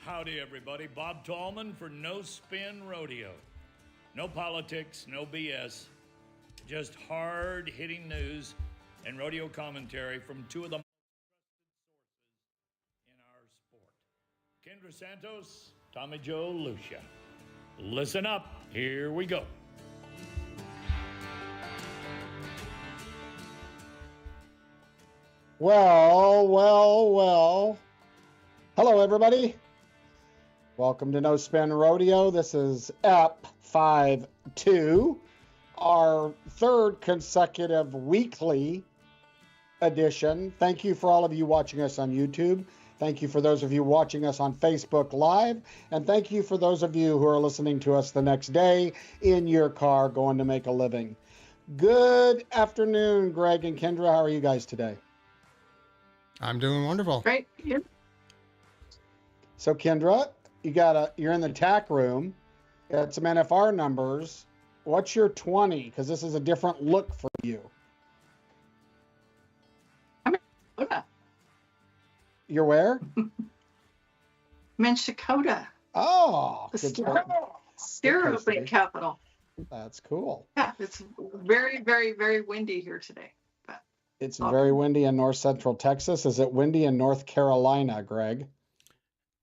Howdy, everybody. Bob Tallman for No Spin Rodeo. No politics, no BS, just hard-hitting news and rodeo commentary from two of the most trusted sources in our sport. Kendra Santos, Tommy Joe Lucia. Listen up. Here we go. Well. Hello, everybody. Welcome to No Spin Rodeo. This is EP 52, our third consecutive weekly edition. Thank you for all of you watching us on YouTube. Thank you for those of you watching us on Facebook Live. And thank you for those of you who are listening to us the next day in your car going to make a living. Good afternoon, Greg and Kendra. How are you guys today? I'm doing wonderful. Great. Yeah. So Kendra, you're in the TAC room. Got some NFR numbers. What's your 20? Because this is a different look for you. I'm in Dakota. You're where? I'm in Dakota. Oh, The good steer opening capital. That's cool. Yeah, it's very, very, very windy here today. But It's very windy in north central Texas. Is it windy in North Carolina, Greg?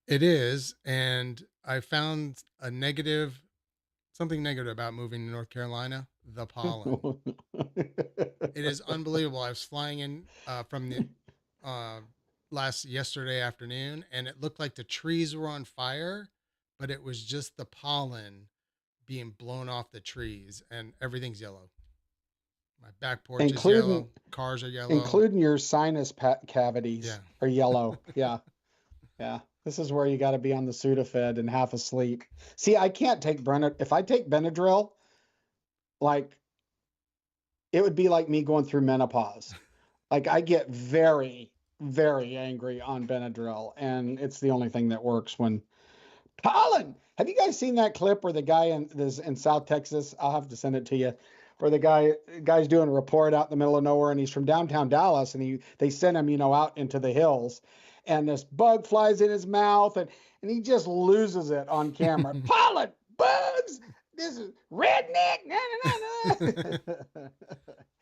It is, and I found something negative about moving to North Carolina, the pollen. It is unbelievable. I was flying in from the yesterday afternoon, and it looked like the trees were on fire, but it was just the pollen being blown off the trees, and everything's yellow. My back porch is yellow. Cars are yellow. Including your sinus cavities are yellow. Yeah. This is where you got to be on the Sudafed and half asleep. See, I can't take if I take Benadryl, like, it would be like me going through menopause. Like, I get very, very angry on Benadryl, and it's the only thing that works when pollen. Have you guys seen that clip where the guy in South Texas? I'll have to send it to you. Where the guy's doing a report out in the middle of nowhere, and he's from downtown Dallas, and they sent him, out into the hills, and this bug flies in his mouth, and he just loses it on camera. Pollen, bugs, this is redneck.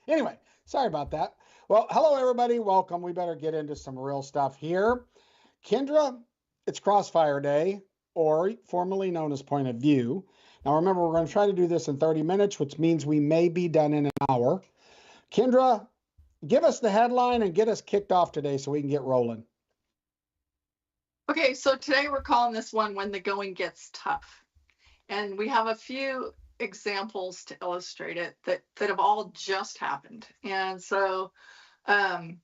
Anyway, sorry about that. Well, hello everybody, welcome. We better get into some real stuff here. Kendra, it's Crossfire Day, or formerly known as Point of View. Now remember, we're going to try to do this in 30 minutes, which means we may be done in an hour. Kendra, give us the headline and get us kicked off today so we can get rolling. okay, so today we're calling this one When the Going Gets Tough. And we have a few examples to illustrate it that have all just happened. And so the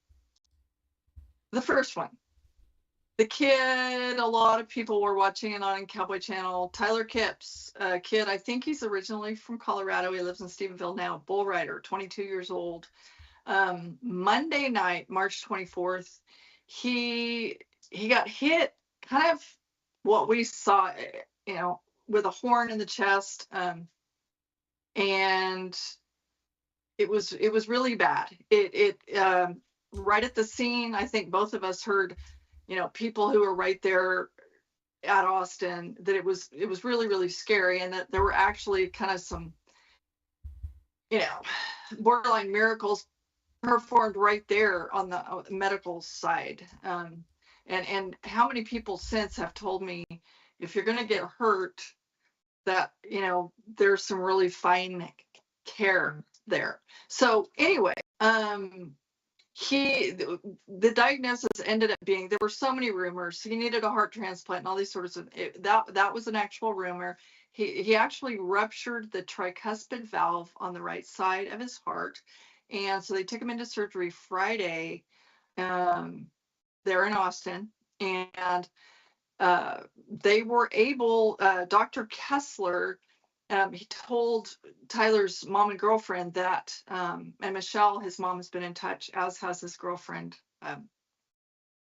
first one. The kid, a lot of people were watching it on Cowboy Channel. Tyler Kipps, a kid, I think he's originally from Colorado. He lives in Stephenville now. Bull rider, 22 years old. Monday night, March 24th, he got hit, kind of what we saw, with a horn in the chest, and it was really bad. It right at the scene, I think both of us heard, people who were right there at Austin, that it was really, really scary, and that there were actually kind of some, borderline miracles performed right there on the medical side. And how many people since have told me, if you're going to get hurt, that, there's some really fine care there. So anyway, the diagnosis ended up being, there were so many rumors. He needed a heart transplant and all these sorts of, that was an actual rumor. He actually ruptured the tricuspid valve on the right side of his heart. And so they took him into surgery Friday, there in Austin, and they were able, Dr. Kessler, he told Tyler's mom and girlfriend that, and Michelle, his mom, has been in touch, as has his girlfriend,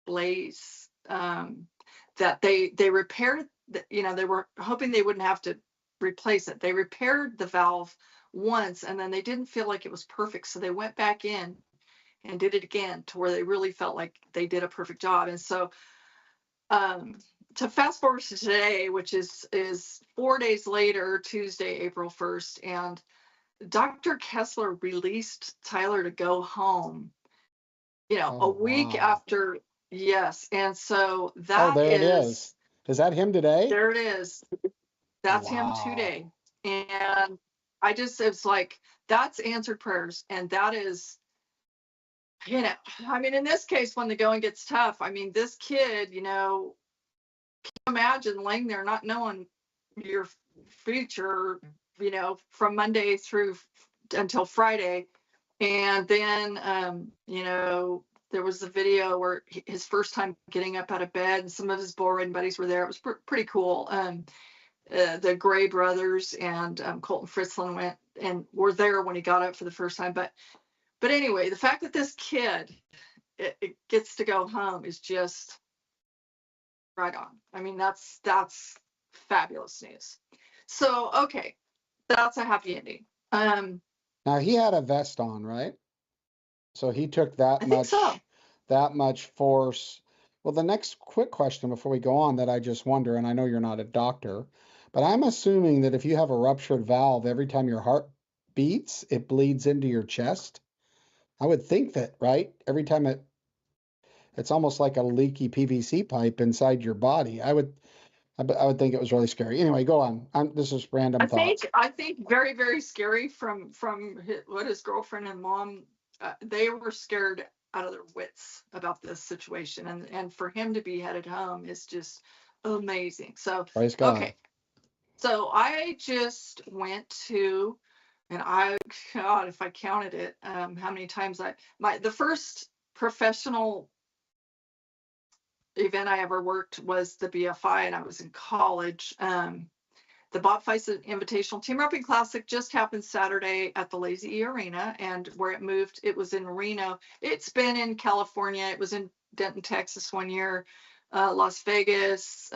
Blaze, that they repaired, they were hoping they wouldn't have to replace it. They repaired the valve once, and then they didn't feel like it was perfect, so they went back in and did it again to where they really felt like they did a perfect job. And so to fast forward to today, which is 4 days later, Tuesday, April 1st, and Dr. Kessler released Tyler to go home, a week after. Yes. And so that there it is. Is that him today? There it is. That's him today. And it's like, that's answered prayers. And that is, I mean, in this case, when the going gets tough, I mean, this kid, can you imagine laying there not knowing your future, from Monday through until Friday. And then, there was a video where his first time getting up out of bed, and some of his bull riding buddies were there. It was pretty cool. The Gray brothers and Colton Fritzland went and were there when he got up for the first time. But anyway, the fact that this kid it gets to go home is just right on. I mean, that's fabulous news. So, okay, that's a happy ending. Now he had a vest on, right? So he took that much force. Well, the next quick question before we go on that I just wonder, and I know you're not a doctor, but I'm assuming that if you have a ruptured valve, every time your heart beats, it bleeds into your chest. I would think that, right? Every time it's almost like a leaky PVC pipe inside your body. I would think it was really scary. Anyway, go on. This is random thoughts. I think very, very scary from what his girlfriend and mom, they were scared out of their wits about this situation. And for him to be headed home is just amazing. So, Praise God. Okay. So I just went to, and God, if I counted it, how many times the first professional event I ever worked was the BFI, and I was in college. The Bob Feist Invitational Team Roping Classic just happened Saturday at the Lazy E Arena, and where it moved, it was in Reno. It's been in California. It was in Denton, Texas one year, Las Vegas,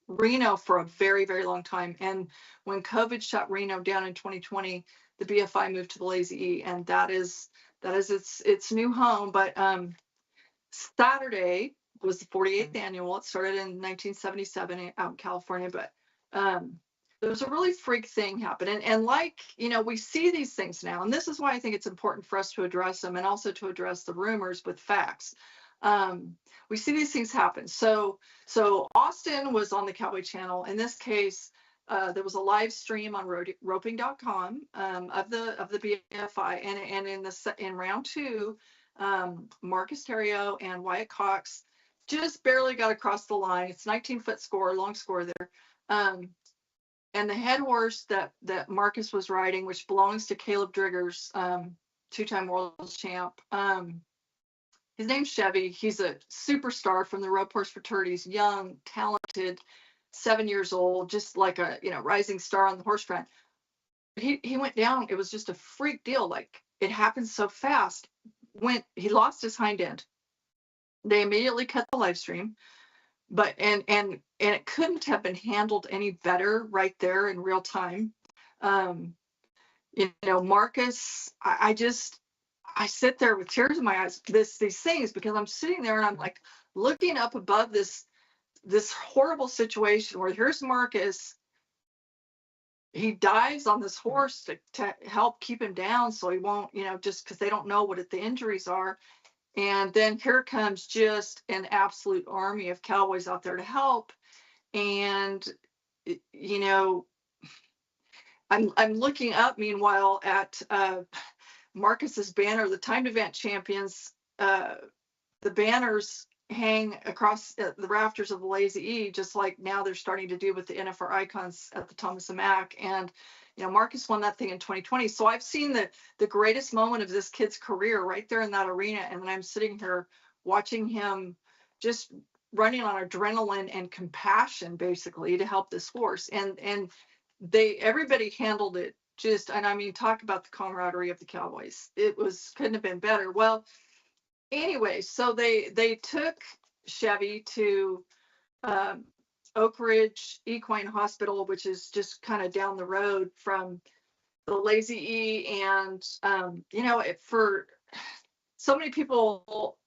Reno for a very, very long time. And when COVID shut Reno down in 2020, the BFI moved to the Lazy E, and that is its new home. But Saturday was the 48th annual. It started in 1977 out in California, but there was a really freak thing happen. And we see these things now, and this is why I think it's important for us to address them and also to address the rumors with facts. We see these things happen. So Austin was on the Cowboy Channel. In this case, there was a live stream on roping.com of the BFI, and in round two, Marcus Terrio and Wyatt Cox just barely got across the line. It's 19-foot score, long score there. And the head horse that Marcus was riding, which belongs to Caleb Driggers, two-time world champ. His name's Chevy. He's a superstar from the rope horse fraternities, young, talented, 7 years old, just like a rising star on the horse front. He went down. It was just a freak deal. Like, it happened so fast. He lost his hind end. They immediately cut the live stream, but and it couldn't have been handled any better right there in real time. Marcus, I sit there with tears in my eyes, these things, because I'm sitting there and I'm like looking up above this horrible situation where here's Marcus. He dives on this horse to help keep him down so he won't, just because they don't know what the injuries are. And then here comes just an absolute army of cowboys out there to help. And, I'm looking up meanwhile at Marcus's banner, the timed event champions. The banners hang across the rafters of the Lazy E, just like now they're starting to do with the NFR icons at the Thomas and Mack. And Marcus won that thing in 2020. So I've seen the greatest moment of this kid's career right there in that arena, and then I'm sitting here watching him just running on adrenaline and compassion, basically, to help this horse. And everybody handled it just, and I mean, talk about the camaraderie of the Cowboys. Couldn't have been better. Well, anyway, so they took Chevy to Oak Ridge Equine Hospital, which is just kind of down the road from the Lazy E. And for so many people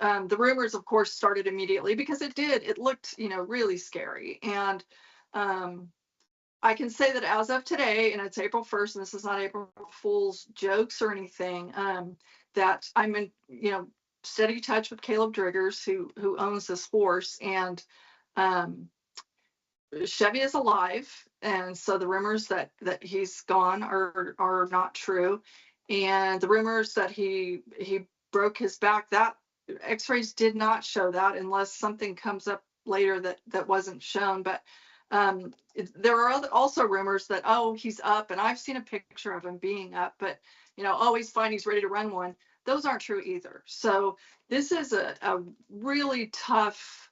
the rumors, of course, started immediately because it looked, really scary. And I can say that as of today, and it's April 1st, and this is not April Fool's jokes or anything, that I'm in, steady touch with Caleb Driggers, who owns this horse, and Chevy is alive, and so the rumors that he's gone are not true, and the rumors that he broke his back, that X-rays did not show that, unless something comes up later that wasn't shown. But there are also rumors that, oh, he's up, and I've seen a picture of him being up, but oh, he's fine, he's ready to run one. Those aren't true either. So this is a really tough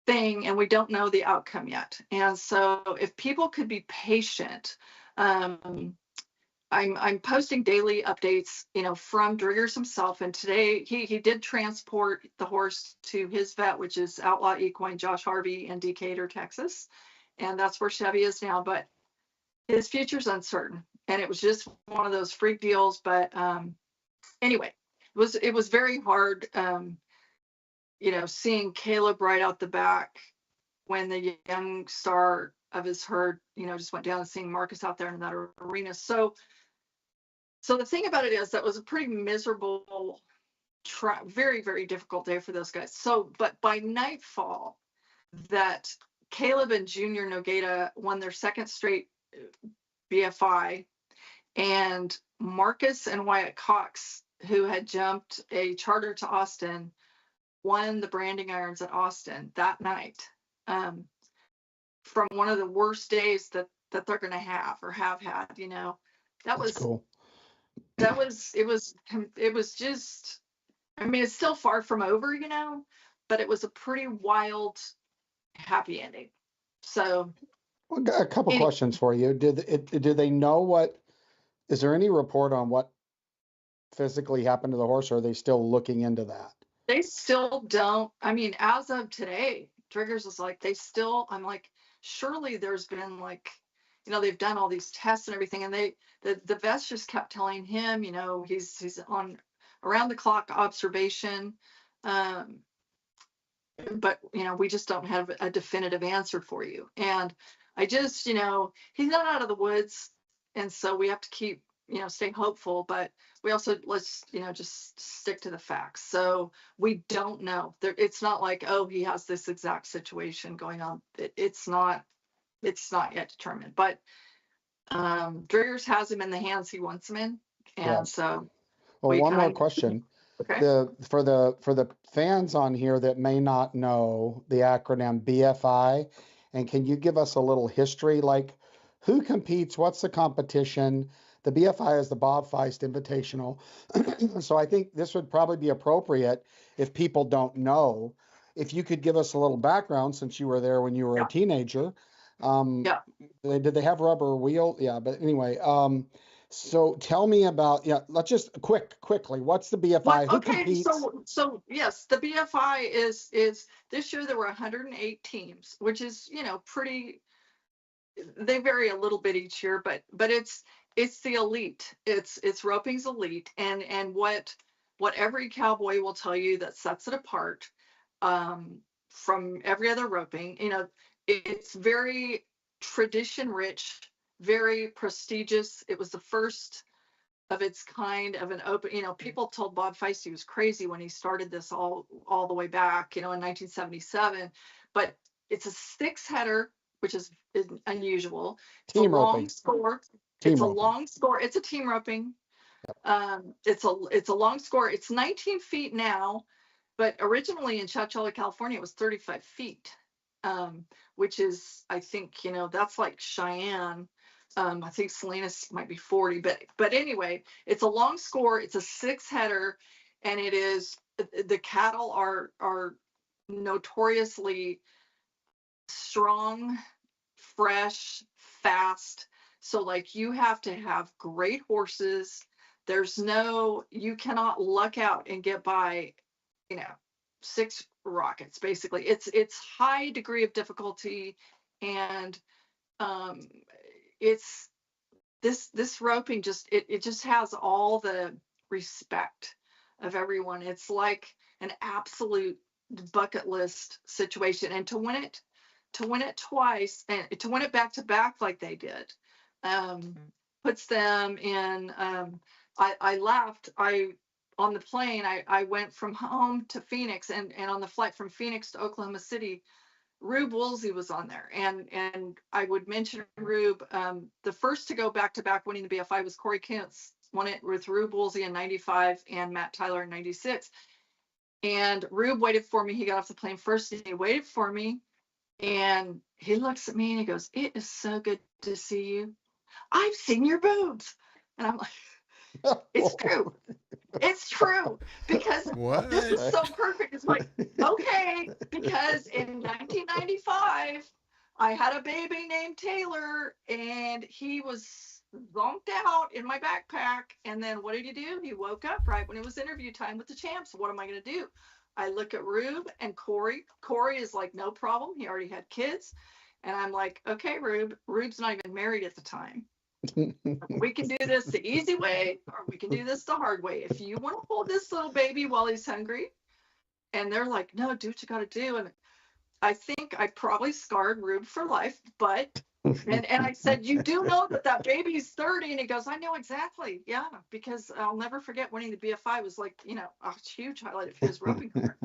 thing, and we don't know the outcome yet. And so if people could be patient, I'm posting daily updates, from Driggers himself. And today he did transport the horse to his vet, which is Outlaw Equine Josh Harvey in Decatur, Texas. And that's where Chevy is now, but his future's uncertain. And it was just one of those freak deals. But anyway, it was very hard, seeing Caleb right out the back when the young star of his herd, just went down, and seeing Marcus out there in that arena. So the thing about it is that was a pretty miserable, very, very difficult day for those guys. So, but by nightfall, that Caleb and Junior Nogata won their second straight BFI, and Marcus and Wyatt Cox, who had jumped a charter to Austin, won the branding irons at Austin that night, from one of the worst days that they're going to have or have had. That That's was cool. it was just, I mean, it's still far from over, but it was a pretty wild, happy ending. So Well, got a couple questions for you. Did they know is there any report on what physically happened to the horse, or are they still looking into that? They still don't. I mean, as of today, Triggers is like, I'm like, surely there's been like, they've done all these tests and everything, and the vets just kept telling him, he's on around the clock observation. But we just don't have a definitive answer for you. And I just, he's not out of the woods, and so we have to keep, stay hopeful, but we also, let's, just stick to the facts. So we don't know. It's not like, oh, he has this exact situation going on. It's not yet determined. But Driggers has him in the hands he wants him in, and Yeah. so. Well, one more question. Okay. For the fans on here that may not know the acronym BFI, and can you give us a little history, like who competes, what's the competition? The BFI is the Bob Feist Invitational. So I think this would probably be appropriate if people don't know. If you could give us a little background, since you were there when you were a teenager. Yeah. Did they have rubber wheel? Yeah, but anyway, so tell me about, let's just quickly, what's the BFI? Who competes? So yes, the BFI is this year there were 108 teams, which is, pretty, they vary a little bit each year, but it's the elite. It's roping's elite, and what every cowboy will tell you that sets it apart from every other roping, it's very tradition rich, very prestigious. It was the first of its kind of an open, people told Bob Feist he was crazy when he started this all the way back, in 1977, but it's a 6-header, which is unusual. It's Team a long roping. score. Team It's a roping. long score. It's a team roping. It's a long score. It's 19 feet now, but originally in Chowchilla, California, it was 35 feet, which is, I think, that's like Cheyenne. I think Salinas might be 40, but anyway, it's a long score. It's a 6-header, and it is, the cattle are notoriously strong, fresh, fast. So like, you have to have great horses. You cannot luck out and get by, 6 rockets. Basically, it's high degree of difficulty, and it's this roping just, it just has all the respect of everyone. It's like an absolute bucket list situation. And to win it twice and to win it back to back like they did, puts them in, I laughed. On the plane, I went from home to Phoenix, and on the flight from Phoenix to Oklahoma City, Rube Woolsey was on there, and I would mention Rube. The first to go back to back winning the BFI was Corey Kentz, won it with Rube Woolsey in '95 and Matt Tyler in '96. And Rube waited for me. He got off the plane first, and he waited for me, and he looks at me and he goes, "It is so good to see you. I've seen your boobs," and I'm like, "It's true." It's true, because What? this is so perfect. It's like, okay, because in 1995, I had a baby named Taylor, and he was zonked out in my backpack. And then what did he do? He woke up right when it was interview time with the champs. What am I going to do? I look at Rube and Corey. Corey is like, no problem. He already had kids. And I'm like, okay, Rube. Rube's not even married at the time. We can do this the easy way, or we can do this the hard way. If you want to hold this little baby while he's hungry. And they're like, no, do what you got to do. And I think I probably scarred Rube for life, but and I said, you do know that baby's 30. And he goes, I know exactly. Yeah, because I'll never forget winning the BFI was like, a huge highlight of his roping career.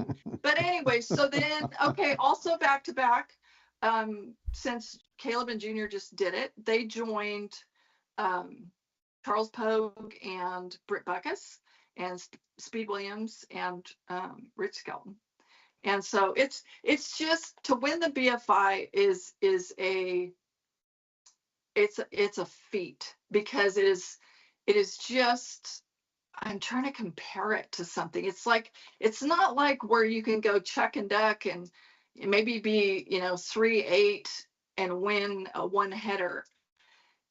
But anyway, so then, okay, also back to back, since Caleb and Junior just did it, they joined Charles Pogue and Britt Buckus and Speed Williams and Rich Skelton. And so it's just, to win the BFI is a feat, because it is just, I'm trying to compare it to something. It's not like where you can go chuck and duck and maybe be 3-8 and win a one header.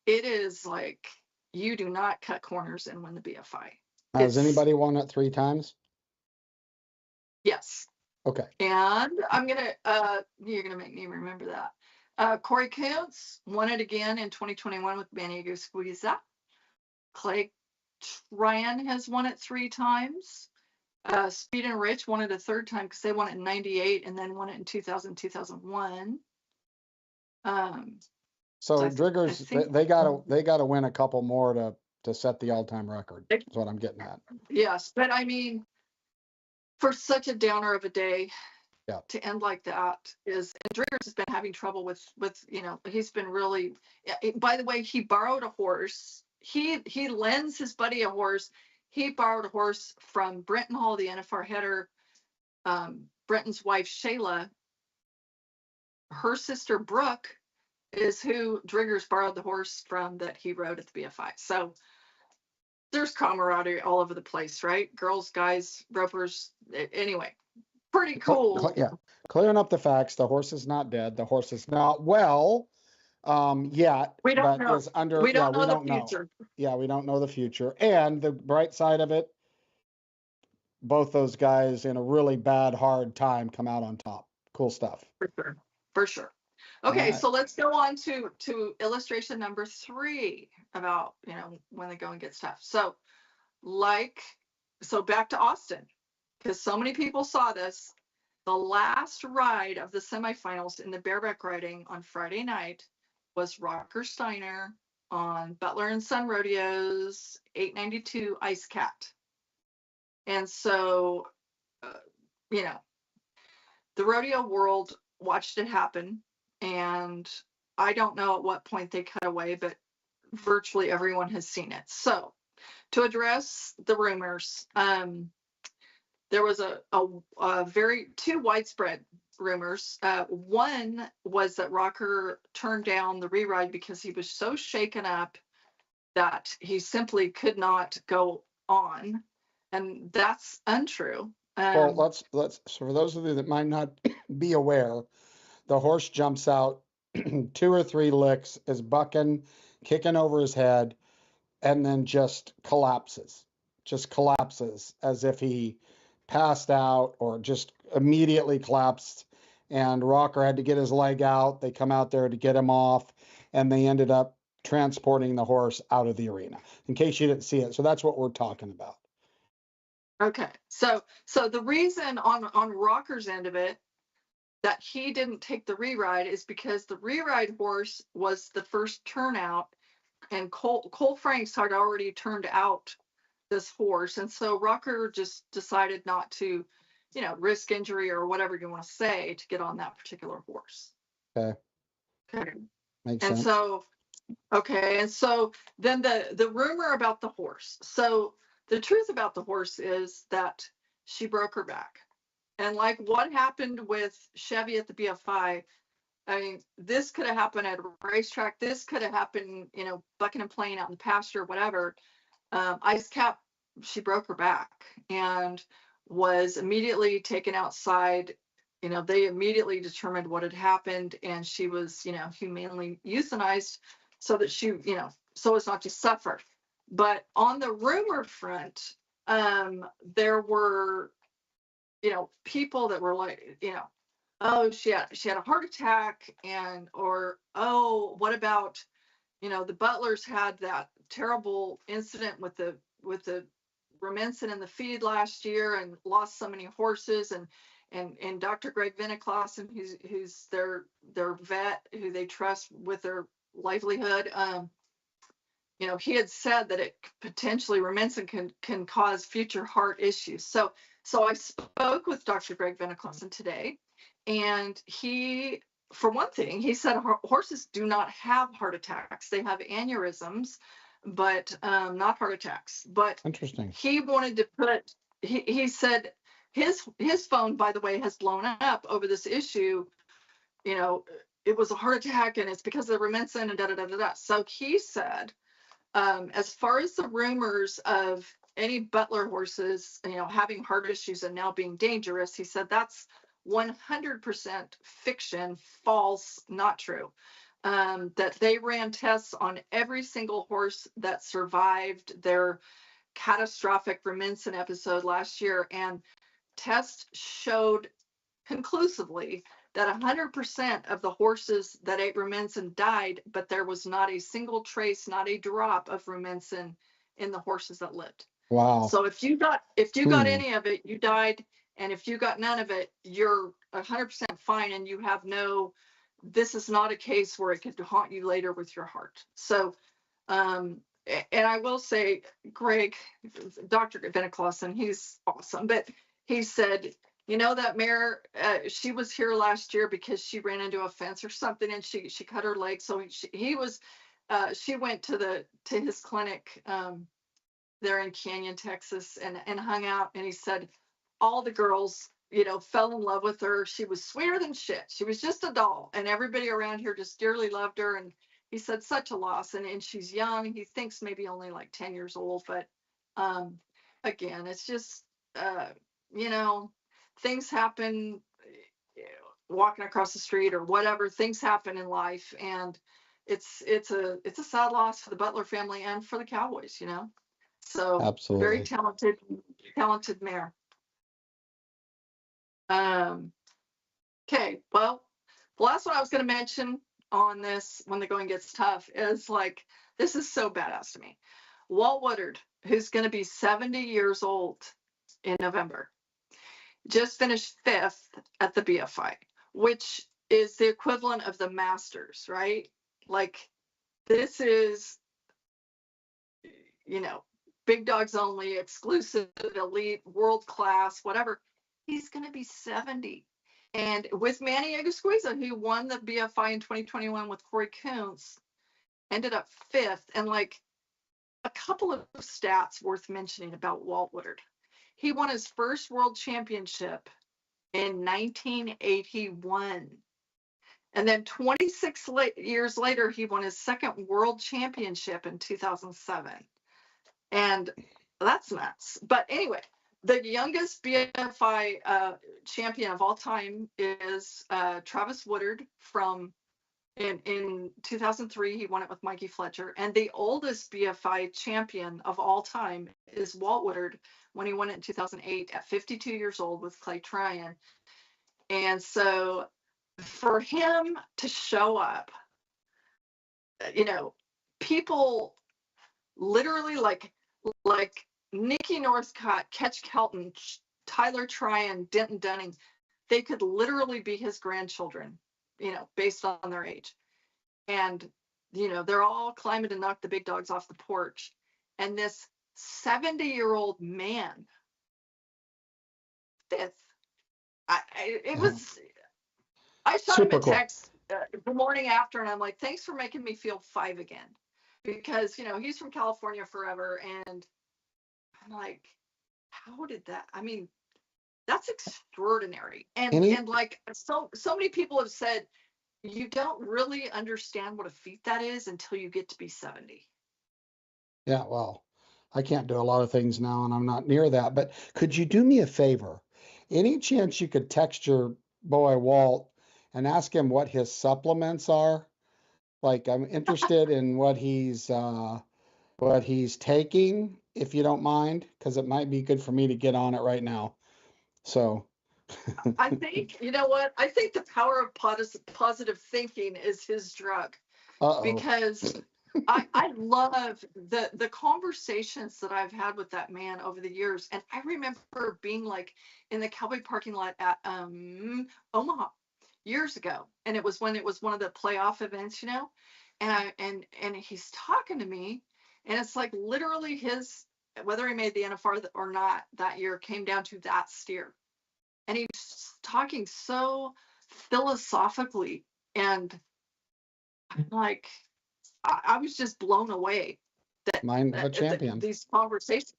It is like, you do not cut corners and win the BFI. Has anybody won it 3 times? Yes. Okay. And you're gonna make me remember that. Corey Kentz won it again in 2021 with Maniego Squeeza. Clay Ryan has won it 3 times. Speed and Rich won it a 3rd time, because they won it in '98 and then won it in 2000, 2001. So Driggers, they gotta win a couple more to set the all-time record. That's what I'm getting at. Yes, but I mean, for such a downer of a day, yeah, to end like that is, and Driggers has been having trouble with he's been really, by the way, he borrowed a horse. He lends his buddy a horse. He borrowed a horse from Brenton Hall, the NFR header. Brenton's wife, Shayla, her sister, Brooke, is who Driggers borrowed the horse from that he rode at the BFI. So there's camaraderie all over the place, right? Girls, guys, ropers. Anyway, pretty cool. Yeah. Clearing up the facts. The horse is not dead. The horse is not well yet. We don't know. Is under, we don't yeah, know we the don't future. know. Yeah, we don't know the future. And the bright side of it, both those guys in a really bad, hard time come out on top. Cool stuff. For sure. Okay, so let's go on to illustration number 3 about, when the going gets tough. So back to Austin, because so many people saw this. The last ride of the semifinals in the bareback riding on Friday night was Rocker Steiner on Butler and Son Rodeo's 892 Ice Cat. And so, the rodeo world watched it happen. And I don't know at what point they cut away, but virtually everyone has seen it. So to address the rumors, there was a very 2 widespread rumors. One was that Rocker turned down the reride because he was so shaken up that he simply could not go on. And that's untrue. Well, let's for those of you that might not be aware, the horse jumps out 2 or 3 licks, is bucking, kicking over his head, and then just collapses as if he passed out or just immediately collapsed. And Rocker had to get his leg out. They come out there to get him off, and they ended up transporting the horse out of the arena, in case you didn't see it. So that's what we're talking about. Okay. So the reason on Rocker's end of it that he didn't take the re-ride is because the re-ride horse was the first turnout, and Cole Franks had already turned out this horse, and so Rocker just decided not to, risk injury or whatever you want to say to get on that particular horse. Okay. Okay. Makes And sense. so, okay, and so then the rumor about the horse. So the truth about the horse is that she broke her back. And like what happened with Chevy at the BFI, I mean, this could have happened at a racetrack. This could have happened, bucking and playing out in the pasture, whatever. Ice Cap, she broke her back and was immediately taken outside. They immediately determined what had happened, and she was, humanely euthanized so that she, so as not to suffer. But on the rumor front, there were, people that were like, oh, she had a heart attack, or oh, what about, the Butlers had that terrible incident with the Rumensin in the feed last year and lost so many horses, and Dr. Greg Vinniclausen, who's their vet who they trust with their livelihood, he had said that it potentially Rumensin can cause future heart issues. So I spoke with Dr. Greg Vinniclausen today, and he, for one thing, he said horses do not have heart attacks. They have aneurysms, but not heart attacks. But interesting. He wanted to put. He said his phone, by the way, has blown up over this issue. It was a heart attack, and it's because of the Rumensin and da da da da da. So he said, as far as the rumors of any Butler horses, having heart issues and now being dangerous, he said that's 100% fiction, false, not true. That they ran tests on every single horse that survived their catastrophic Rumensin episode last year, and tests showed conclusively that 100% of the horses that ate Rumensin died, but there was not a single trace, not a drop of Rumensin in the horses that lived. Wow. So if you got any of it, you died, and if you got none of it, you're 100% fine, and you have no. This is not a case where it could haunt you later with your heart. So, and I will say, Greg, Dr. Vinniclausen, he's awesome, but he said, that mare, she was here last year because she ran into a fence or something, and she cut her leg. So she went to his clinic there in Canyon, Texas, and hung out. And he said all the girls, fell in love with her. She was sweeter than shit. She was just a doll, and everybody around here just dearly loved her. And he said such a loss, and she's young. He thinks maybe only like 10 years old, but again, it's just things happen, walking across the street or whatever. Things happen in life, and it's a sad loss for the Butler family and for the Cowboys. So absolutely very talented mare. Okay, well, the last one I was going to mention on this, when the going gets tough, is like, this is so badass to me. Walt Woodard, who's going to be 70 years old in November, just finished 5th at the BFI, which is the equivalent of the Masters, right? Like, this is, big dogs only, exclusive, elite, world class, whatever. He's going to be 70. And with Manny Aguasquiza, who won the BFI in 2021 with Corey Kuntz, ended up 5th. And like, a couple of stats worth mentioning about Walt Woodard. He won his first world championship in 1981. And then 26 years later, he won his second world championship in 2007. And that's nuts. But anyway, the youngest BFI champion of all time is Travis Woodard in 2003. He won it with Mikey Fletcher. And the oldest BFI champion of all time is Walt Woodard, when he won it in 2008 at 52 years old with Clay Tryon. And so for him to show up, people literally like Nikki Northcott, Ketch Kelton, Tyler Tryon, Denton Dunning, they could literally be his grandchildren, based on their age. And, they're all climbing to knock the big dogs off the porch. And this 70-year-old man, fifth, it was, I shot him a text the morning after, and I'm like, thanks for making me feel 5 again. Because, he's from California forever. And I'm like, how did that, that's extraordinary. And like, so many people have said, you don't really understand what a feat that is until you get to be 70. Yeah, well, I can't do a lot of things now, and I'm not near that. But could you do me a favor? Any chance you could text your boy Walt and ask him what his supplements are? Like, I'm interested in what he's taking, if you don't mind, because it might be good for me to get on it right now. So I think, you know what? I think the power of positive thinking is his drug. Because I love the conversations that I've had with that man over the years. And I remember being like in the Cowboy parking lot at Omaha years ago. And it was when it was one of the playoff events, and he's talking to me, and it's like literally his, whether he made the NFR or not that year, came down to that steer. And he's talking so philosophically, and I'm like, I was just blown away that mind of a champion. These conversations.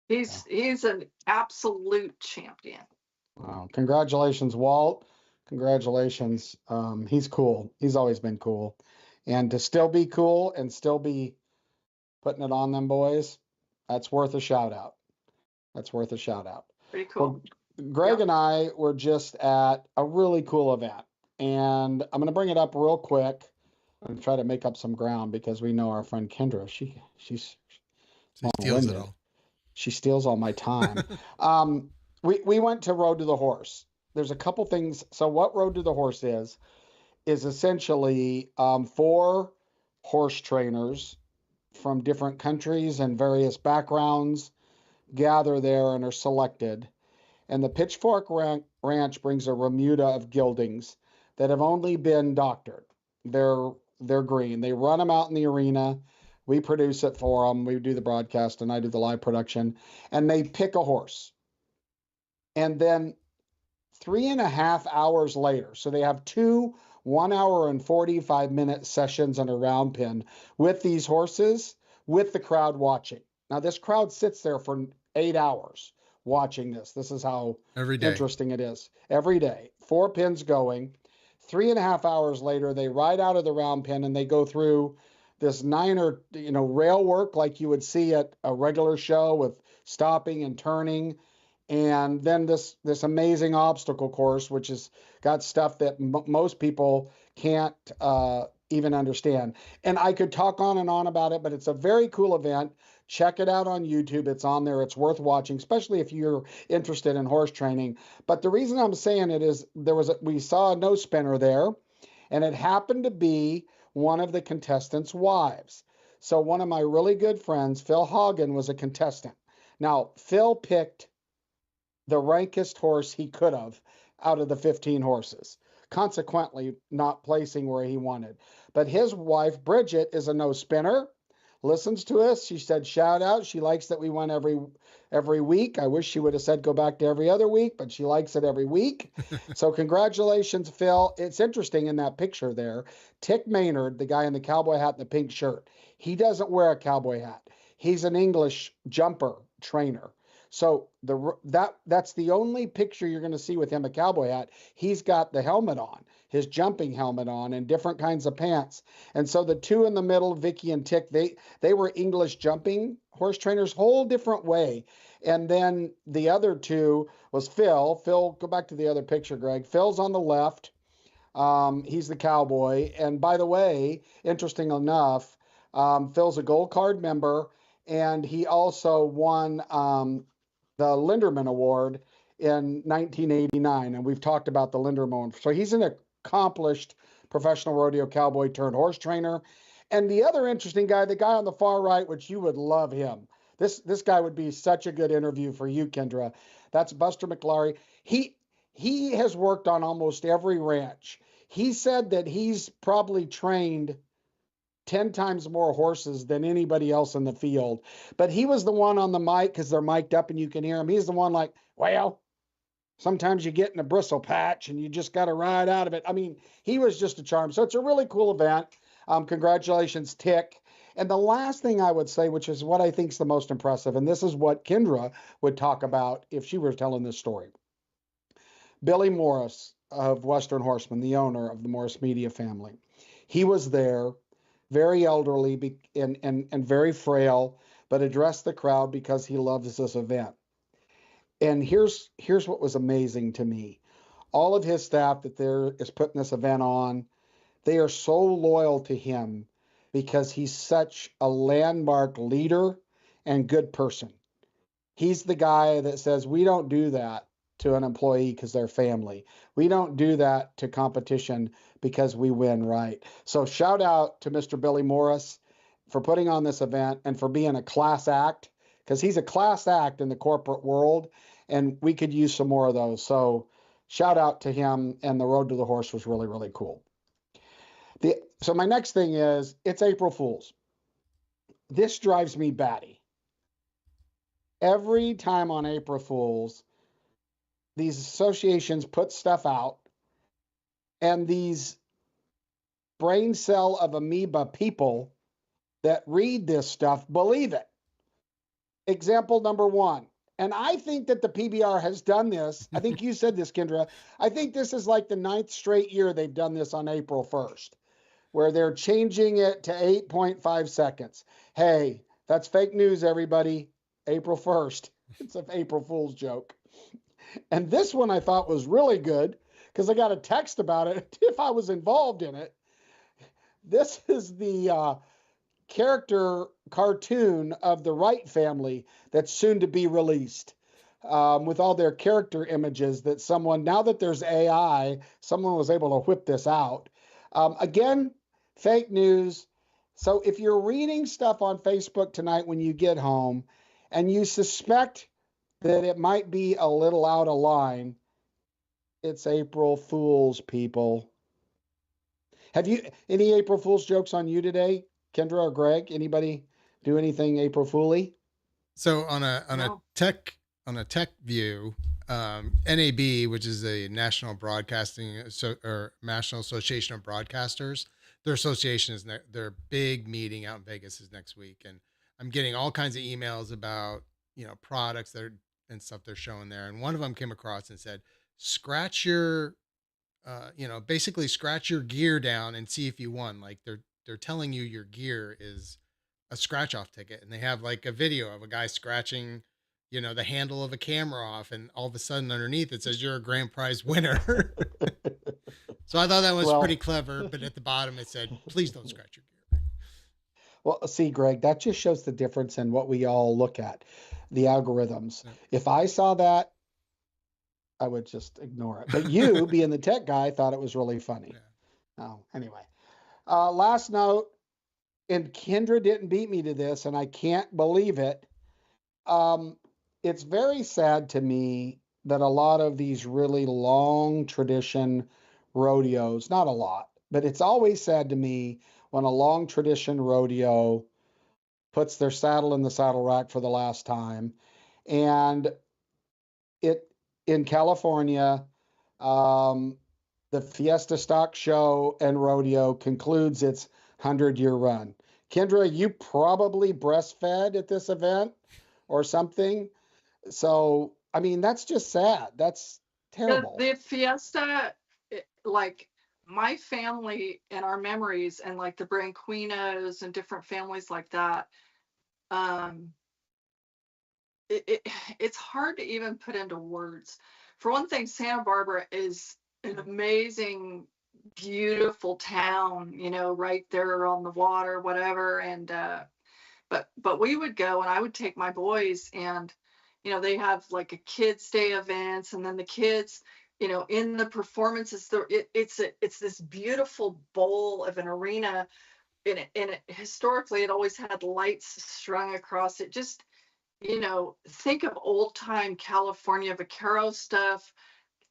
He's an absolute champion. Wow. Congratulations, Walt. Congratulations. He's cool. He's always been cool. And to still be cool and still be putting it on them boys, that's worth a shout out. That's worth a shout out. Pretty cool. Well, Greg and I were just at a really cool event, and I'm going to bring it up real quick and try to make up some ground because we know our friend Kendra. She steals it all. She steals all my time. We went to Road to the Horse. There's a couple things. So what Road to the Horse is essentially 4 horse trainers from different countries and various backgrounds gather there and are selected. And the Pitchfork Ranch brings a remuda of geldings that have only been doctored. They're green. They run them out in the arena. We produce it for them. We do the broadcast and I do the live production. And they pick a horse. And then 3.5 hours later, so they have 2 1 hour and 45-minute sessions on a round pin with these horses, with the crowd watching. Now, this crowd sits there for 8 hours watching this. This is how interesting it is. Every day, 4 pins going. 3.5 hours later, they ride out of the round pin and they go through this 9 rail work like you would see at a regular show with stopping and turning. And then this amazing obstacle course, which has got stuff that most people can't even understand. And I could talk on and on about it, but it's a very cool event. Check it out on YouTube. It's on there. It's worth watching, especially if you're interested in horse training. But the reason I'm saying it is we saw a no spinner there, and it happened to be one of the contestants' wives. So one of my really good friends, Phil Hagen, was a contestant. Now, Phil picked the rankest horse he could have out of the 15 horses, consequently not placing where he wanted. But his wife, Bridget, is a no spinner, listens to us. She said, shout out. She likes that we win every week. I wish she would have said go back to every other week, but she likes it every week. So congratulations, Phil. It's interesting in that picture there. Tick Maynard, the guy in the cowboy hat and the pink shirt, he doesn't wear a cowboy hat. He's an English jumper trainer. So that's the only picture you're going to see with him, a cowboy hat. He's got the helmet on, his jumping helmet on, and different kinds of pants. And so the 2 in the middle, Vicky and Tick, they were English jumping horse trainers, whole different way. And then the other 2 was Phil. Phil, go back to the other picture, Greg. Phil's on the left. He's the cowboy. And by the way, interesting enough, Phil's a gold card member, and he also won the Linderman Award in 1989, and we've talked about the Linderman. So he's an accomplished professional rodeo cowboy turned horse trainer. And the other interesting guy, the guy on the far right, which you would love him, This guy would be such a good interview for you, Kendra. That's Buster McLaury. He has worked on almost every ranch. He said that he's probably trained 10 times more horses than anybody else in the field. But he was the one on the mic, because they're mic'd up and you can hear him. He's the one like, well, sometimes you get in a bristle patch and you just got to ride out of it. I mean, he was just a charm. So it's a really cool event. Congratulations, Tick. And the last thing I would say, which is what I think is the most impressive, and this is what Kendra would talk about if she were telling this story. Billy Morris of Western Horseman, the owner of the Morris Media family, he was there, very elderly and very frail, but addressed the crowd because he loves this event. And here's what was amazing to me. All of his staff that there is putting this event on, they are so loyal to him because he's such a landmark leader and good person. He's the guy that says, we don't do that to an employee because they're family. We don't do that to competition because we win, right? So shout out to Mr. Billy Morris for putting on this event and for being a class act, because he's a class act in the corporate world, and we could use some more of those. So shout out to him, and the Road to the Horse was really, really cool. So my next thing is, it's April Fool's. This drives me batty. Every time on April Fool's, these associations put stuff out, and these brain cell of amoeba people that read this stuff believe it. Example number one. And I think that the PBR has done this. I think you said this, Kendra. I think this is like the 9th straight year they've done this on April 1st, where they're changing it to 8.5 seconds. Hey, that's fake news, everybody. April 1st. It's an April Fool's joke. And this one I thought was really good because I got a text about it if I was involved in it. This is the character cartoon of the Wright family that's soon to be released, with all their character images that someone, now that there's AI, someone was able to whip this out. Again, fake news. So if you're reading stuff on Facebook tonight when you get home and you suspect that it might be a little out of line, it's April Fool's, people. Have you any April Fool's jokes on you today, Kendra or Greg? Anybody do anything April Fool-y? So on a tech view, NAB, which is a National Broadcasting or National Association of Broadcasters, their association is their big meeting out in Vegas is next week, and I'm getting all kinds of emails about products and stuff they're showing there, and one of them came across and said, scratch your basically scratch your gear down and see if you won. Like they're telling you your gear is a scratch off ticket, and they have like a video of a guy scratching the handle of a camera off, and all of a sudden underneath it says you're a grand prize winner. So I thought that was pretty clever, but at the bottom it said, please don't scratch your gear. Well, see, Greg, that just shows the difference in what we all look at, the algorithms. Yeah. If I saw that, I would just ignore it. But you, being the tech guy, thought it was really funny. Yeah. Oh, anyway. Last note, and Kendra didn't beat me to this, and I can't believe it. It's very sad to me that a lot of these really long tradition rodeos, not a lot, but it's always sad to me when a long tradition rodeo puts their saddle in the saddle rack for the last time. And in California, the Fiesta Stock Show and Rodeo concludes its 100-year run. Kendra, you probably breastfed at this event or something. So, I mean, that's just sad. That's terrible. The Fiesta, like my family and our memories, and like the Branquinos and different families like that, it's hard to even put into words. For one thing, Santa Barbara is an amazing, beautiful town, right there on the water, whatever. And but we would go, and I would take my boys, and they have like a kids day events, and then the kids, in the performances, it's this beautiful bowl of an arena, and historically it always had lights strung across it. Just think of old time California vaquero stuff,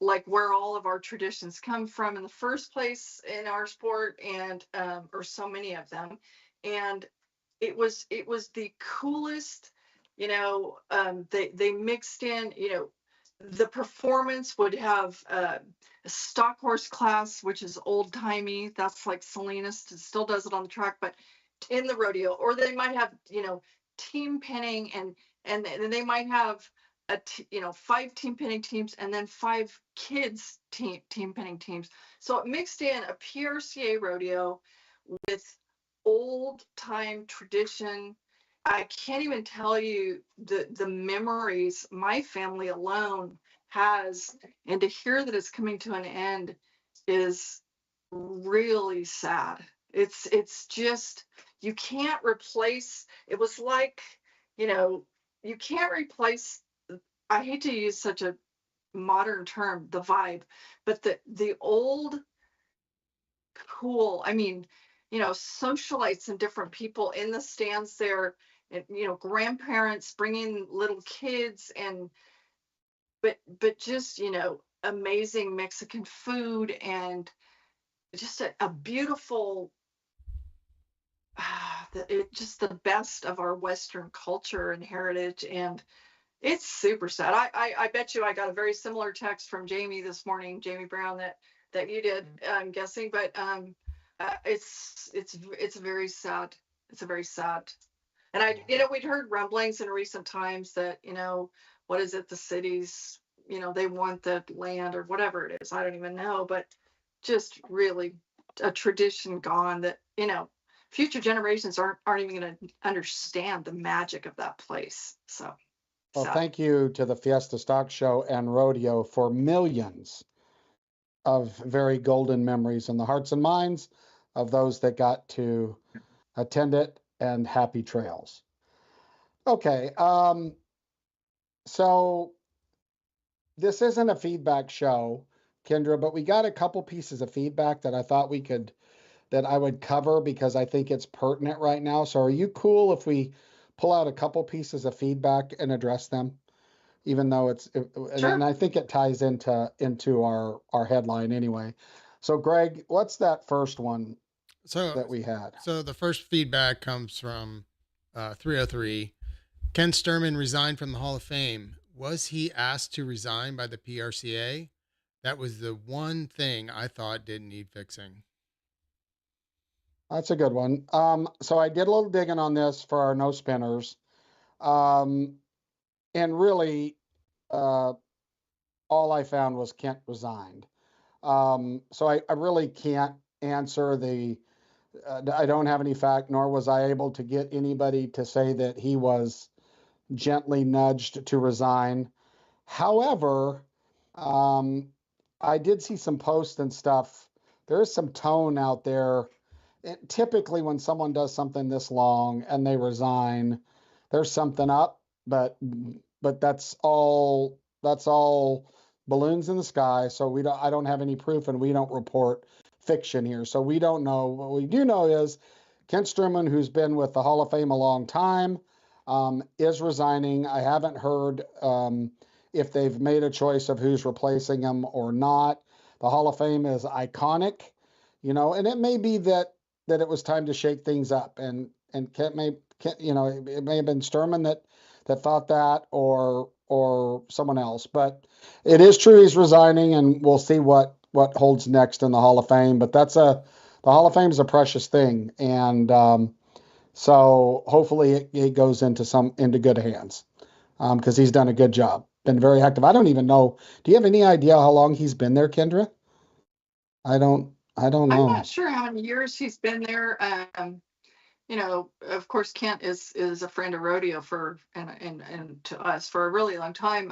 like where all of our traditions come from in the first place in our sport, and or so many of them. And it was the coolest. They mixed in, the performance would have a stock horse class, which is old timey. That's like Salinas still does it on the track, but in the rodeo. Or they might have, team pinning, and then they might have 5 team pinning teams, and then 5 kids team pinning teams. So it mixed in a PRCA rodeo with old time tradition. I can't even tell you the memories my family alone has, and to hear that it's coming to an end is really sad. It's just, you can't replace. It was like, you can't replace. I hate to use such a modern term, the vibe, but the old cool. I mean, socialites and different people in the stands there, and grandparents bringing little kids, and but just amazing Mexican food, and just a beautiful, just the best of our Western culture and heritage. And it's super sad. I bet you I got a very similar text from Jamie this morning, Jamie Brown, that you did, I'm guessing. But it's very sad. It's a very sad. And we'd heard rumblings in recent times that, what is it, the cities, they want the land or whatever it is. I don't even know, but just really a tradition gone that, future generations aren't even going to understand the magic of that place. So. Well, thank you to the Fiesta Stock Show and Rodeo for millions of very golden memories in the hearts and minds of those that got to attend it, and happy trails. Okay, so this isn't a feedback show, Kendra, but we got a couple pieces of feedback that I thought that I would cover because I think it's pertinent right now. So are you cool if we pull out a couple pieces of feedback and address them, even though Sure. And I think it ties into our headline anyway. So Greg, what's that first one that we had? So the first feedback comes from 303. Ken Sturman resigned from the Hall of Fame. Was he asked to resign by the PRCA? That was the one thing I thought didn't need fixing. That's a good one. So I did a little digging on this for our no spinners. And really, all I found was Kent resigned. So I really can't answer I don't have any fact, nor was I able to get anybody to say that he was gently nudged to resign. However, I did see some posts and stuff. There is some tone out there. Typically when someone does something this long and they resign, there's something up, but that's all balloons in the sky. So I don't have any proof, and we don't report fiction here. So we don't know. What we do know is Kent Sturman, who's been with the Hall of Fame a long time, is resigning. I haven't heard if they've made a choice of who's replacing him or not. The Hall of Fame is iconic, and it may be that it was time to shake things up, and Kent it may have been Sturman that thought that, or someone else. But it is true he's resigning, and we'll see what holds next in the Hall of Fame. But the Hall of Fame is a precious thing, and so hopefully it goes into good hands, because he's done a good job, been very active. I don't even know. Do you have any idea how long he's been there, Kendra? I don't know. I'm not sure how many years he's been there. Of course, Kent is a friend of rodeo and to us for a really long time.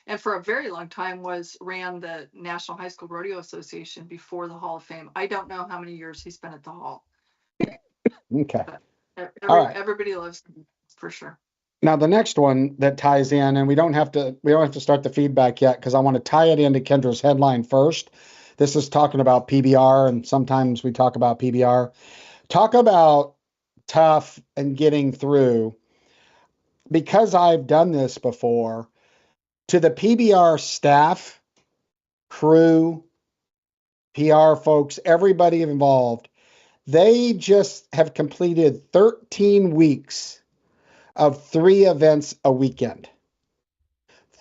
And for a very long time ran the National High School Rodeo Association before the Hall of Fame. I don't know how many years he's been at the Hall. Okay. Everybody loves him, for sure. Now the next one that ties in, and we don't have to start the feedback yet, because I want to tie it into Kendra's headline first. This is talking about PBR, and sometimes we talk about PBR. Talk about tough and getting through. because I've done this before, to the PBR staff, crew, PR folks, everybody involved, they just have completed 13 weeks of 3 events a weekend.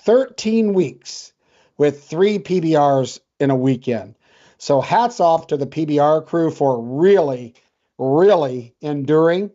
13 weeks with 3 PBRs in a weekend. So hats off to the PBR crew for really, really enduring.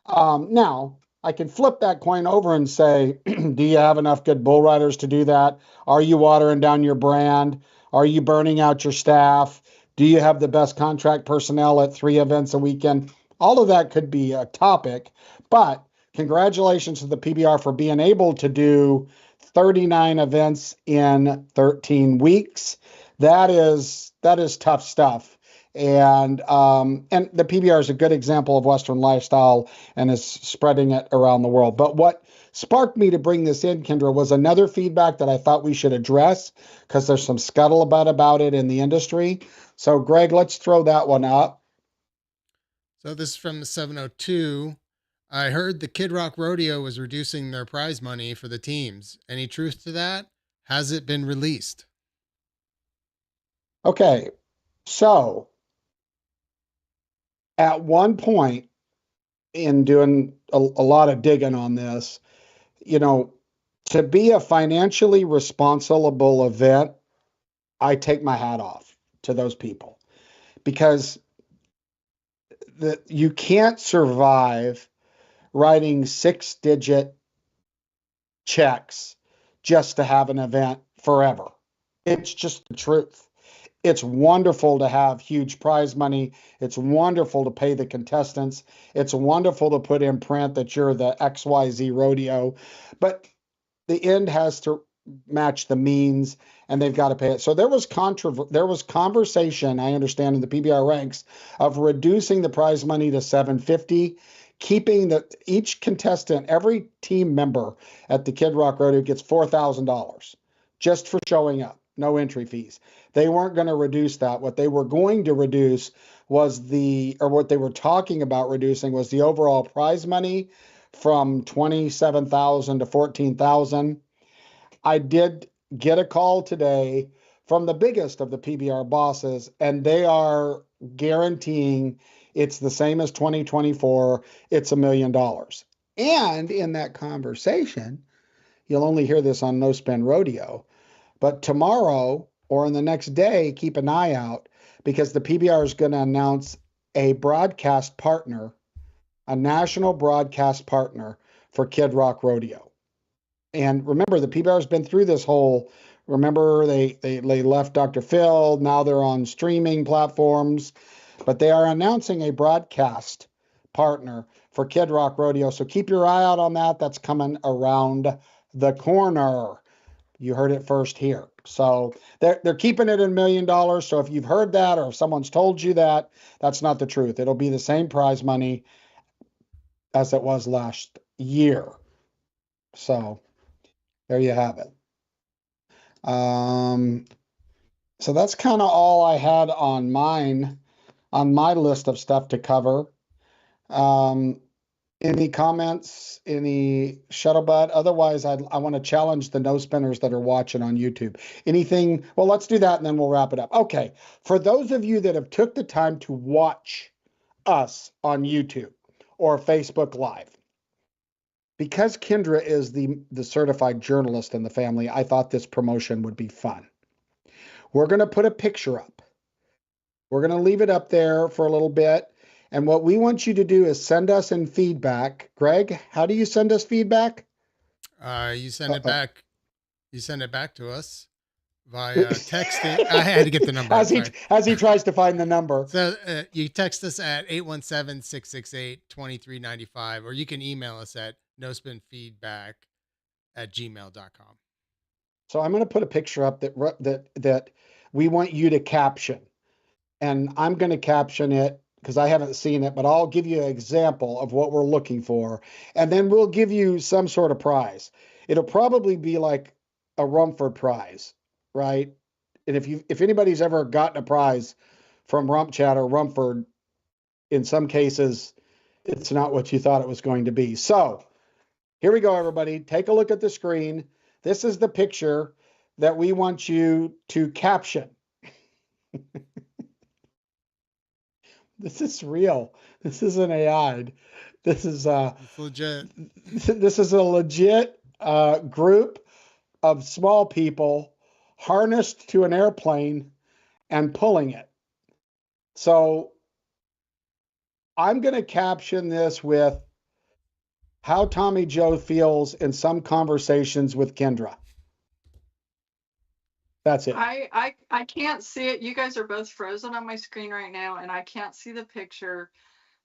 Now, I can flip that coin over and say, do you have enough good bull riders to do that? Are you watering down your brand? Are you burning out your staff? Do you have the best contract personnel at 3 events a weekend? All of that could be a topic, but congratulations to the PBR for being able to do 39 events in 13 weeks. That is tough stuff. And the PBR is a good example of Western lifestyle and is spreading it around the world. But what sparked me to bring this in, Kendra, was another feedback that I thought we should address because there's some scuttlebutt about it in the industry. So, Greg, let's throw that one up. So this is from the 702. I heard the Kid Rock Rodeo was reducing their prize money for the teams. Any truth to that? Has it been released? Okay, so at one point in doing a lot of digging on this, to be a financially responsible event, I take my hat off to those people because you can't survive writing 6-digit checks just to have an event forever. It's just the truth. It's wonderful to have huge prize money. It's wonderful to pay the contestants. It's wonderful to put in print that you're the XYZ rodeo, but the end has to match the means and they've got to pay it. So there was conversation, I understand, in the PBR ranks of reducing the prize money to $750, keeping each contestant, every team member at the Kid Rock Rodeo gets $4,000 just for showing up, no entry fees. They weren't going to reduce that. What they were going to reduce was what they were talking about reducing was the overall prize money from $27,000 to $14,000. I did get a call today from the biggest of the PBR bosses, and they are guaranteeing it's the same as 2024. It's $1 million. And in that conversation, you'll only hear this on No Spin Rodeo, but tomorrow or in the next day, keep an eye out because the PBR is going to announce a broadcast partner, a national broadcast partner for Kid Rock Rodeo. And remember, the PBR has been through this whole, remember, they left Dr. Phil, now they're on streaming platforms, but they are announcing a broadcast partner for Kid Rock Rodeo. So keep your eye out on that. That's coming around the corner. You heard it first here. So they're keeping it at $1 million. So if you've heard that or if someone's told you that, that's not the truth. It'll be the same prize money as it was last year. So there you have it. So that's kind of all I had on my list of stuff to cover. Any comments, any scuttlebutt? Otherwise, I want to challenge the no spinners that are watching on YouTube. Anything? Well, let's do that and then we'll wrap it up. Okay. For those of you that have took the time to watch us on YouTube or Facebook Live, because Kendra is the certified journalist in the family, I thought this promotion would be fun. We're going to put a picture up. We're going to leave it up there for a little bit. And what we want you to do is send us in feedback. Greg, how do you send us feedback? You send it back. You send it back to us via texting. I had to get the number. As he tries to find the number. So you text us at 817-668-2395, or you can email us at nospinfeedback@gmail.com. So I'm going to put a picture up that we want you to caption. And I'm going to caption it because I haven't seen it, but I'll give you an example of what we're looking for. And then we'll give you some sort of prize. It'll probably be like a Rumford prize, right? And if anybody's ever gotten a prize from Rump Chat or Rumford, in some cases, it's not what you thought it was going to be. So Here we go, everybody. Take a look at the screen. This is the picture that we want you to caption. This is real. This isn't AI. This is It's legit. This is a legit group of small people harnessed to an airplane and pulling it. So I'm going to caption this with how Tommy Joe feels in some conversations with Kendra. That's it. I can't see it. You guys are both frozen on my screen right now, and I can't see the picture.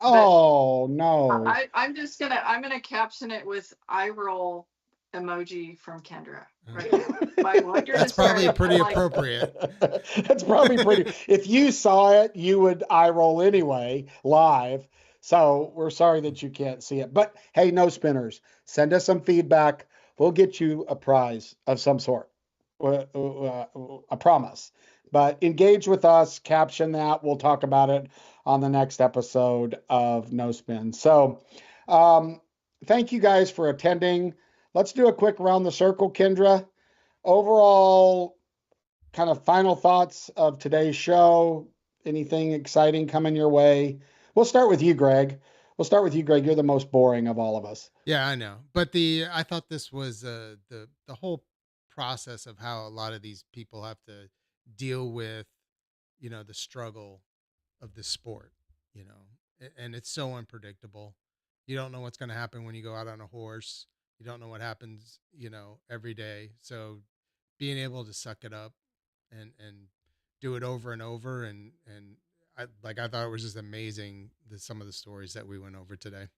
Oh no! I'm gonna caption it with eye roll emoji from Kendra right now. My wonder That's is probably very pretty like, appropriate. That's probably pretty. If you saw it, you would eye roll anyway, live. So we're sorry that you can't see it. But hey, no spinners, send us some feedback. We'll get you a prize of some sort. I promise. But engage with us, caption that. We'll talk about it on the next episode of No Spin. So thank you guys for attending. Let's do a quick round the circle, Kendra. Overall, kind of final thoughts of today's show. Anything exciting coming your way? We'll start with you, Greg. You're the most boring of all of us. Yeah, I know. But I thought this was the whole process of how a lot of these people have to deal with, the struggle of the sport, and it's so unpredictable. You don't know what's going to happen when you go out on a horse. You don't know what happens, every day. So being able to suck it up and do it over and over and I thought it was just amazing some of the stories that we went over today.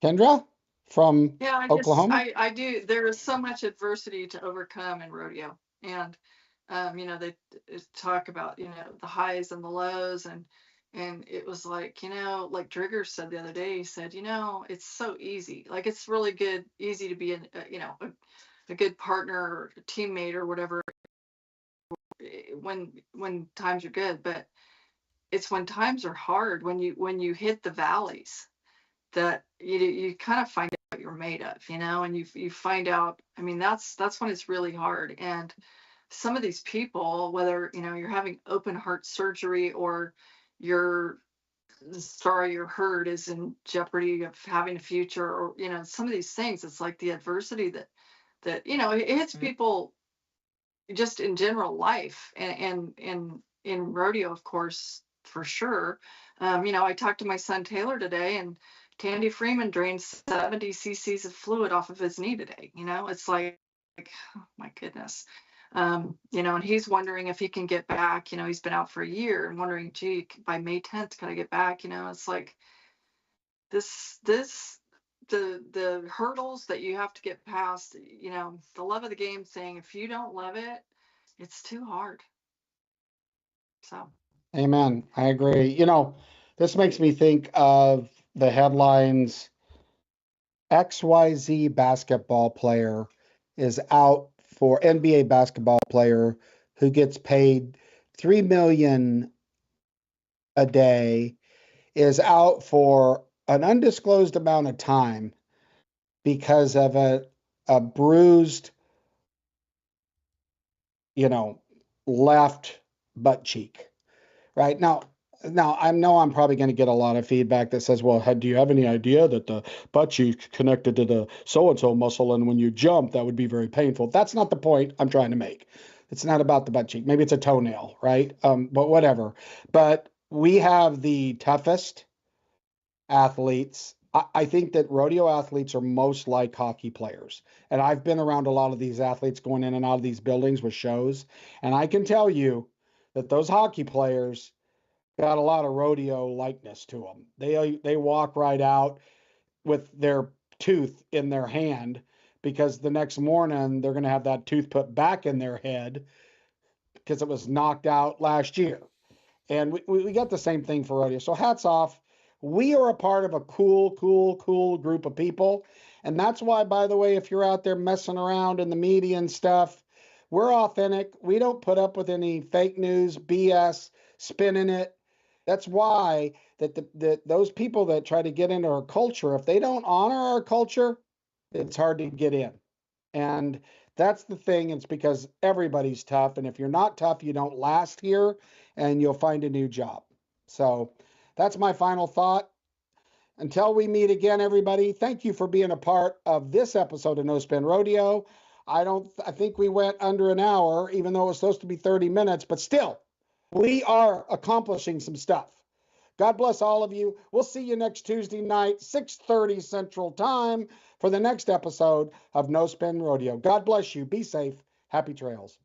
Kendra from Oklahoma. I do. There is so much adversity to overcome in rodeo, and they talk about the highs and the lows, and it was like like Drigger said the other day. He said, it's so easy. Like it's really good, easy to be a good partner or a teammate or whatever when times are good, but it's when times are hard, when you hit the valleys, that you kind of find out what you're made of, and you find out. I mean, that's when it's really hard. And some of these people, whether you're having open heart surgery or your your herd is in jeopardy of having a future, or some of these things, it's like the adversity that it hits people just in general life, and in rodeo, of course, for sure. I talked to my son Taylor today, and Tandy Freeman drained 70 cc's of fluid off of his knee today. It's like, oh my goodness. And he's wondering if he can get back. He's been out for a year and wondering, gee, by May 10th, can I get back? It's like this the hurdles that you have to get past, the love of the game saying, if you don't love it, it's too hard. So Amen. I agree. This makes me think of the headlines. XYZ basketball player is out for NBA basketball player who gets paid $3 million a day is out for an undisclosed amount of time because of a bruised, left butt cheek. Right now, I know I'm probably going to get a lot of feedback that says, well, do you have any idea that the butt cheek connected to the so-and-so muscle, and when you jump, that would be very painful? That's not the point I'm trying to make. It's not about the butt cheek. Maybe it's a toenail, right? But whatever. But we have the toughest athletes. I think that rodeo athletes are most like hockey players. And I've been around a lot of these athletes going in and out of these buildings with shows. And I can tell you that those hockey players got a lot of rodeo likeness to them. They walk right out with their tooth in their hand because the next morning they're going to have that tooth put back in their head because it was knocked out last year. And we got the same thing for rodeo. So hats off. We are a part of a cool group of people. And that's why, by the way, if you're out there messing around in the media and stuff, we're authentic. We don't put up with any fake news, BS, spinning it. That's why that those people that try to get into our culture, if they don't honor our culture, it's hard to get in. And that's the thing. It's because everybody's tough. And if you're not tough, you don't last here and you'll find a new job. So that's my final thought. Until we meet again, everybody, thank you for being a part of this episode of No Spin Rodeo. I think we went under an hour, even though it was supposed to be 30 minutes, but still, we are accomplishing some stuff. God bless all of you. We'll see you next Tuesday night, 6:30 Central Time, for the next episode of No Spin Rodeo. God bless you. Be safe. Happy trails.